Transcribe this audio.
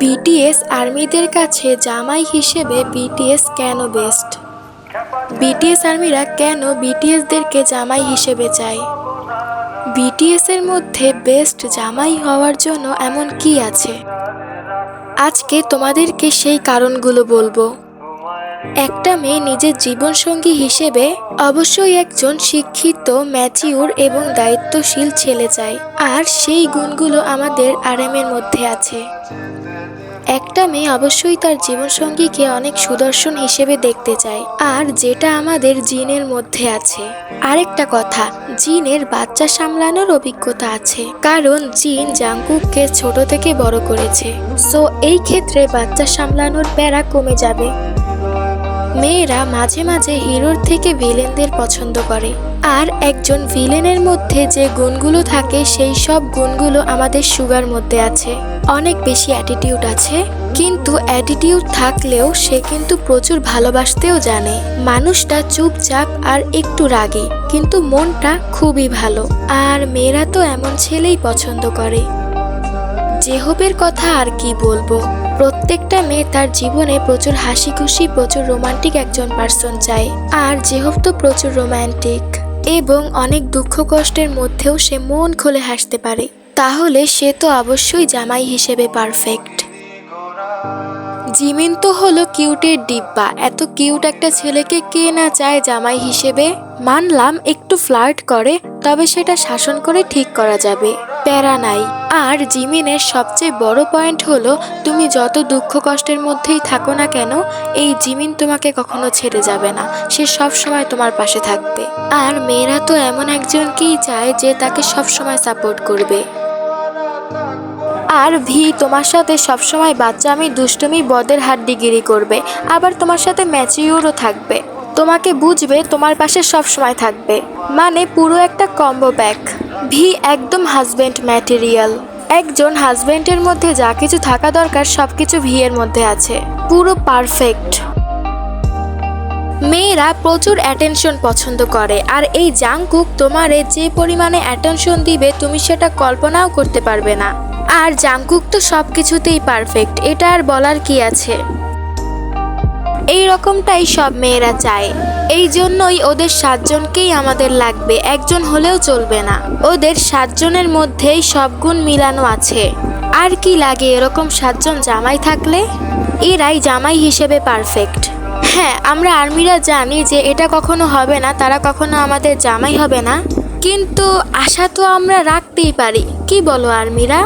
BTS আর্মিদের কাছে জামাই হিসেবে বিটিএস কেন বেস্ট? বিটিএস আর্মিরা কেন বিটিএসদেরকে জামাই হিসেবে চায়? বিটিএস এর মধ্যে বেস্ট জামাই হওয়ার জন্য এমন কি আছে? আজকে তোমাদেরকে সেই কারণগুলো বলবো। একটা মেয়ে নিজের জীবনসঙ্গী হিসেবে অবশ্যই একজন শিক্ষিত, ম্যাচিউর এবং দায়িত্বশীল ছেলে চায়, আর সেই গুণগুলো আমাদের আরএমের মধ্যে আছে। একটা মেয়ে অবশ্যই তার জীবনসঙ্গীকে অনেক সুদর্শন হিসেবে দেখতে চায়, আর যেটা আমাদের জিনের মধ্যে আছে। আরেকটা কথা, জিনের বাচ্চা সামলানোর অভিজ্ঞতা আছে, কারণ জিন জাংকুককে ছোট থেকে বড় করেছে। সো এই ক্ষেত্রে বাচ্চা সামলানোর প্যারা কমে যাবে। মেয়েরা মাঝে মাঝে হিরোর থেকে ভিলেনদের পছন্দ করে, আর একজন ভিলেনের মধ্যে যে গুণগুলো থাকে সেই সব গুণগুলো আমাদের সুগার মধ্যে আছে। অনেক বেশি অ্যাটিটিউড আছে, কিন্তু অ্যাটিটিউড থাকলেও সে কিন্তু প্রচুর ভালোবাসতেও জানে। মানুষটা চুপচাপ আর একটু রাগী, কিন্তু মনটা খুবই ভালো। আর মেয়েরা তো এমন ছেলেই পছন্দ করে। জেহবের কথা আর কি বলবো, প্রত্যেকটা মেয়ে তার জীবনে প্রচুর হাসি খুশি, প্রচুর রোমান্টিক একজন পার্সন চায়। আর জেহব তো প্রচুর রোমান্টিক, এবং অনেক দুঃখ কষ্টের মধ্যেও সে মন খুলে হাসতে পারে। তাহলে সে তো অবশ্যই জামাই হিসেবে পারফেক্ট। জিমিন তো হলো কিউটের ডিব্বা। এত কিউট একটা ছেলেকে কে না চায় জামাই হিসেবে? মানলাম একটু ফ্লার্ট করে, তবে সেটা শাসন করে ঠিক করা যাবে, প্যারা নাই। আর জিমিনের সবচেয়ে বড় পয়েন্ট হলো, তুমি যত দুঃখ কষ্টের মধ্যেই থাকো না কেন, এই জিমিন তোমাকে কখনো ছেড়ে যাবে না। সে সব সময় তোমার পাশে থাকবে। আর মেয়েরা তো এমন একজনকেই চায় যে তাকে সব সময় সাপোর্ট করবে। আর ভি তোমার সাথে সবসময় বাচ্চামি, দুষ্টুমি, বদের হাড্ডিগিরি করবে, আবার তোমার সাথে ম্যাচিউরও থাকবে, তোমাকে বুঝবে, তোমার পাশে সবসময় থাকবে। মানে পুরো একটা কম্বো প্যাক। ভি একদম হাজব্যান্ড ম্যাটেরিয়াল। একজন হাজব্যান্ডের মধ্যে যা কিছু থাকা দরকার সবকিছু ভি এর মধ্যে আছে, পুরো পারফেক্ট। মেয়েরা প্রচুর অ্যাটেনশন পছন্দ করে, আর এই জাংকুক তোমারে যে পরিমাণে অ্যাটেনশন দিবে তুমি সেটা কল্পনাও করতে পারবে না। আর জাংকুক তো সব কিছুতেই পারফেক্ট, এটা আর বলার কি আছে। এই রকমটাই সব মেয়েরা চায়। এই জন্যই ওদের 7 জনকেই আমাদের লাগবে, একজন হলেও চলবে না। ওদের 7 জনের মধ্যেই সব গুণ মিলানো আছে। আর কি লাগে এরকম 7 জন জামাই থাকলে? এরাই জামাই হিসেবে পারফেক্ট। হ্যাঁ, আমরা আর্মিরা জানি যে এটা কখনো হবে না, তারা কখনো আমাদের জামাই হবে না, কিন্তু আশা তো আমরা রাখতেই পারি। কি বলো আর্মিরা?